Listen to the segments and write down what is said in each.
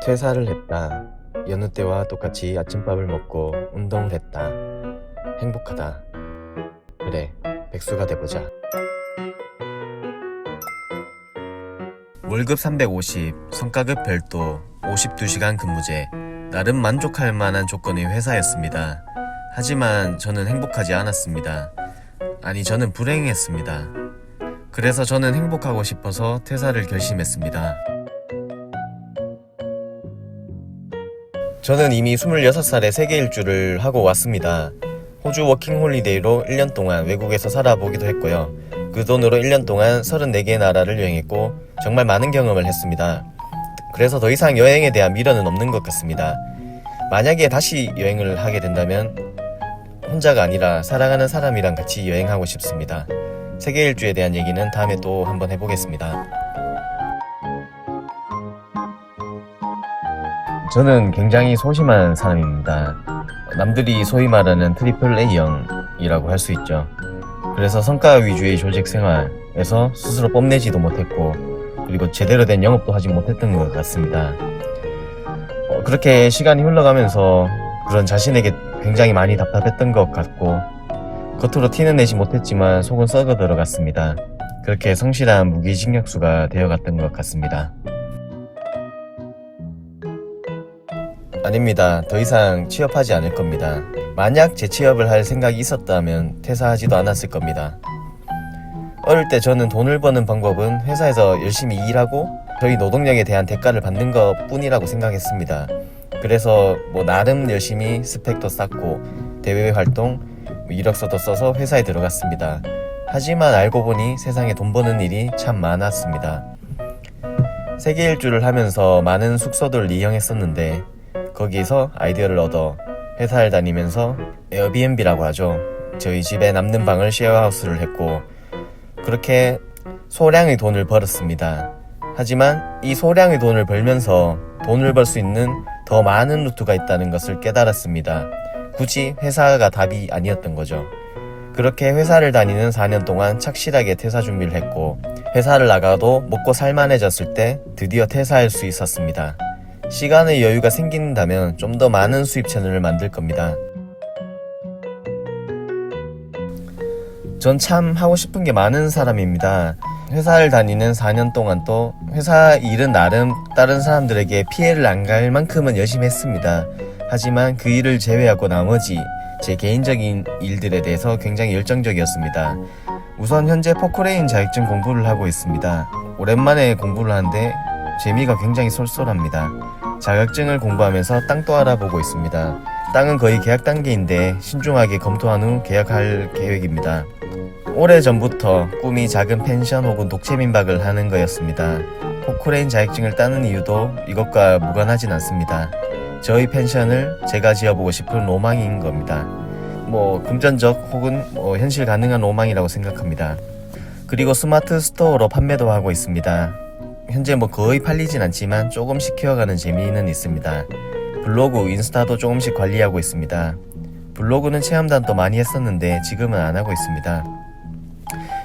퇴사를 했다. 여느 때와 똑같이 아침밥을 먹고 운동을 했다. 행복하다. 그래, 백수가 돼보자. 월급 350, 성과급 별도, 52시간 근무제. 나름 만족할 만한 조건의 회사였습니다. 하지만 저는 행복하지 않았습니다. 아니, 저는 불행했습니다. 그래서 저는 행복하고 싶어서 퇴사를 결심했습니다. 저는 이미 26살에 세계 일주를 하고 왔습니다. 호주 워킹홀리데이로 1년 동안 외국에서 살아보기도 했고요. 그 돈으로 1년 동안 34개의 나라를 여행했고 정말 많은 경험을 했습니다. 그래서 더 이상 여행에 대한 미련은 없는 것 같습니다. 만약에 다시 여행을 하게 된다면 혼자가 아니라 사랑하는 사람이랑 같이 여행하고 싶습니다. 세계 일주에 대한 얘기는 다음에 또 한번 해보겠습니다. 저는 굉장히 소심한 사람입니다. 남들이 소위 말하는 트리플 A형이라고 할 수 있죠. 그래서 성과 위주의 조직 생활에서 스스로 뽐내지도 못했고 그리고 제대로 된 영업도 하지 못했던 것 같습니다. 그렇게 시간이 흘러가면서 그런 자신에게 굉장히 많이 답답했던 것 같고 겉으로 티는 내지 못했지만 속은 썩어 들어갔습니다. 그렇게 성실한 무기징역수가 되어갔던 것 같습니다. 아닙니다. 더 이상 취업하지 않을 겁니다. 만약 재취업을 할 생각이 있었다면 퇴사하지도 않았을 겁니다. 어릴 때 저는 돈을 버는 방법은 회사에서 열심히 일하고 저희 노동력에 대한 대가를 받는 것 뿐이라고 생각했습니다. 그래서 나름 열심히 스펙도 쌓고 대외 활동, 이력서도 써서 회사에 들어갔습니다. 하지만 알고 보니 세상에 돈 버는 일이 참 많았습니다. 세계 일주를 하면서 많은 숙소들을 이용했었는데 거기에서 아이디어를 얻어 회사를 다니면서 에어비앤비라고 하죠. 저희 집에 남는 방을 쉐어하우스를 했고 그렇게 소량의 돈을 벌었습니다. 하지만 이 소량의 돈을 벌면서 돈을 벌 수 있는 더 많은 루트가 있다는 것을 깨달았습니다. 굳이 회사가 답이 아니었던 거죠. 그렇게 회사를 다니는 4년 동안 착실하게 퇴사 준비를 했고 회사를 나가도 먹고 살만해졌을 때 드디어 퇴사할 수 있었습니다. 시간의 여유가 생긴다면 좀 더 많은 수입 채널을 만들 겁니다. 전 참 하고 싶은 게 많은 사람입니다. 회사를 다니는 4년 동안 또 회사 일은 나름 다른 사람들에게 피해를 안 갈 만큼은 열심히 했습니다. 하지만 그 일을 제외하고 나머지 제 개인적인 일들에 대해서 굉장히 열정적이었습니다. 우선 현재 포크레인 자격증 공부를 하고 있습니다. 오랜만에 공부를 하는데 재미가 굉장히 쏠쏠합니다. 자격증을 공부하면서 땅도 알아보고 있습니다. 땅은 거의 계약 단계인데 신중하게 검토한 후 계약할 계획입니다. 오래전부터 꿈이 작은 펜션 혹은 독채 민박을 하는 거였습니다. 포크레인 자격증을 따는 이유도 이것과 무관하진 않습니다. 저희 펜션을 제가 지어보고 싶은 로망인 겁니다. 금전적 혹은 현실 가능한 로망이라고 생각합니다. 그리고 스마트 스토어로 판매도 하고 있습니다. 현재 거의 팔리진 않지만 조금씩 키워가는 재미는 있습니다. 블로그, 인스타도 조금씩 관리하고 있습니다. 블로그는 체험단도 많이 했었는데 지금은 안 하고 있습니다.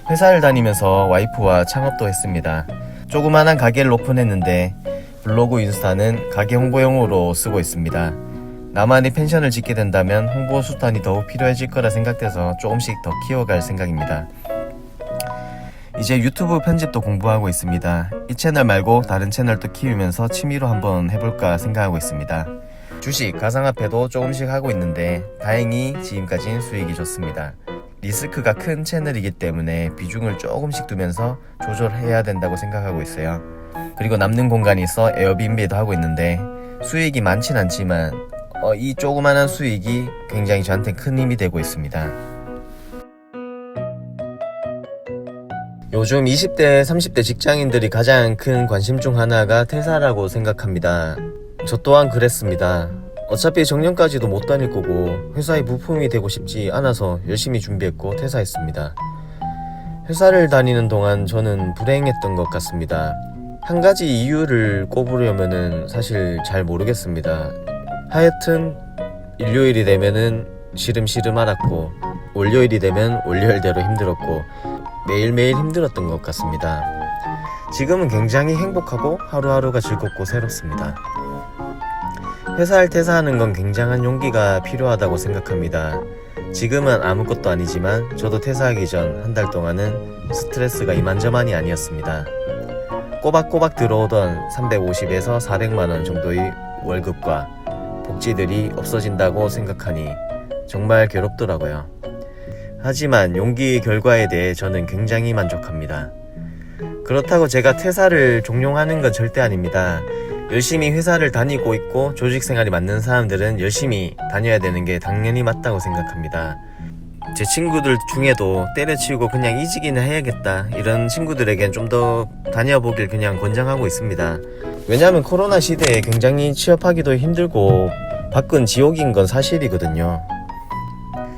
회사를 다니면서 와이프와 창업도 했습니다. 조그만한 가게를 오픈했는데 블로그, 인스타는 가게 홍보용으로 쓰고 있습니다. 나만의 펜션을 짓게 된다면 홍보 수단이 더욱 필요해질 거라 생각돼서 조금씩 더 키워갈 생각입니다. 이제 유튜브 편집도 공부하고 있습니다. 이 채널 말고 다른 채널도 키우면서 취미로 한번 해볼까 생각하고 있습니다. 주식, 가상화폐도 조금씩 하고 있는데 다행히 지금까지는 수익이 좋습니다. 리스크가 큰 채널이기 때문에 비중을 조금씩 두면서 조절해야 된다고 생각하고 있어요. 그리고 남는 공간이 있어 에어비앤비도 하고 있는데 수익이 많진 않지만 이 조그만한 수익이 굉장히 저한테 큰 힘이 되고 있습니다. 요즘 20대, 30대 직장인들이 가장 큰 관심 중 하나가 퇴사라고 생각합니다. 저 또한 그랬습니다. 어차피 정년까지도 못 다닐 거고 회사의 부품이 되고 싶지 않아서 열심히 준비했고 퇴사했습니다. 회사를 다니는 동안 저는 불행했던 것 같습니다. 한 가지 이유를 꼽으려면은 사실 잘 모르겠습니다. 하여튼 일요일이 되면은 시름시름 앓았고 월요일이 되면 월요일대로 힘들었고 매일매일 힘들었던 것 같습니다. 지금은 굉장히 행복하고 하루하루가 즐겁고 새롭습니다. 회사를 퇴사하는 건 굉장한 용기가 필요하다고 생각합니다. 지금은 아무것도 아니지만 저도 퇴사하기 전 한 달 동안은 스트레스가 이만저만이 아니었습니다. 꼬박꼬박 들어오던 350에서 400만원 정도의 월급과 복지들이 없어진다고 생각하니 정말 괴롭더라고요. 하지만 용기의 결과에 대해 저는 굉장히 만족합니다. 그렇다고 제가 퇴사를 종용하는 건 절대 아닙니다. 열심히 회사를 다니고 있고 조직 생활이 맞는 사람들은 열심히 다녀야 되는 게 당연히 맞다고 생각합니다. 제 친구들 중에도 때려치우고 그냥 이직이나 해야겠다 이런 친구들에겐 좀 더 다녀보길 그냥 권장하고 있습니다. 왜냐하면 코로나 시대에 굉장히 취업하기도 힘들고 밖은 지옥인 건 사실이거든요.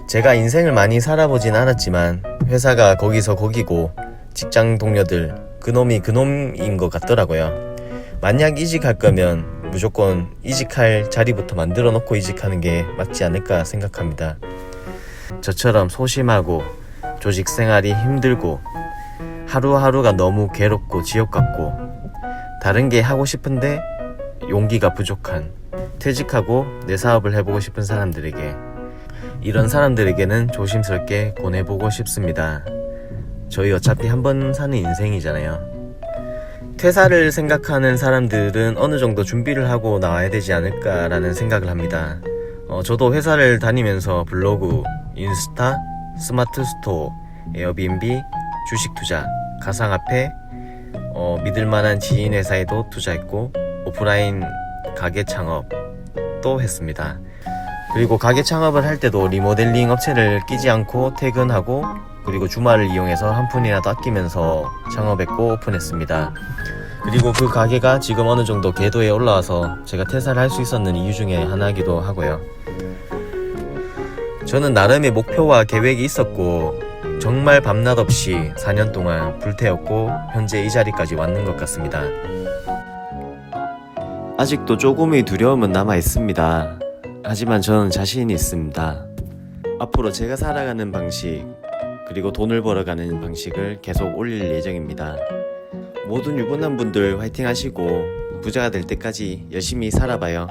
제가 인생을 많이 살아보진 않았지만 회사가 거기서 거기고 직장 동료들 그놈이 그놈인 것 같더라고요. 만약 이직할 거면 무조건 이직할 자리부터 만들어 놓고 이직하는 게 맞지 않을까 생각합니다. 저처럼 소심하고 조직 생활이 힘들고 하루하루가 너무 괴롭고 지옥 같고 다른 게 하고 싶은데 용기가 부족한 퇴직하고 내 사업을 해보고 싶은 사람들에게 이런 사람들에게는 조심스럽게 권해보고 싶습니다. 저희 어차피 한 번 사는 인생이잖아요. 퇴사를 생각하는 사람들은 어느 정도 준비를 하고 나와야 되지 않을까라는 생각을 합니다. 저도 회사를 다니면서 블로그, 인스타, 스마트 스토어, 에어비앤비, 주식 투자, 가상화폐, 믿을만한 지인 회사에도 투자했고 오프라인 가게 창업도 했습니다. 그리고 가게 창업을 할 때도 리모델링 업체를 끼지 않고 퇴근하고 그리고 주말을 이용해서 한 푼이라도 아끼면서 창업했고 오픈했습니다. 그리고 그 가게가 지금 어느 정도 궤도에 올라와서 제가 퇴사를 할 수 있었는 이유 중에 하나이기도 하고요. 저는 나름의 목표와 계획이 있었고 정말 밤낮 없이 4년 동안 불태웠고 현재 이 자리까지 왔는 것 같습니다. 아직도 조금의 두려움은 남아 있습니다. 하지만 저는 자신이 있습니다. 앞으로 제가 살아가는 방식 그리고 돈을 벌어가는 방식을 계속 올릴 예정입니다. 모든 유부남 분들 화이팅 하시고 부자가 될 때까지 열심히 살아봐요.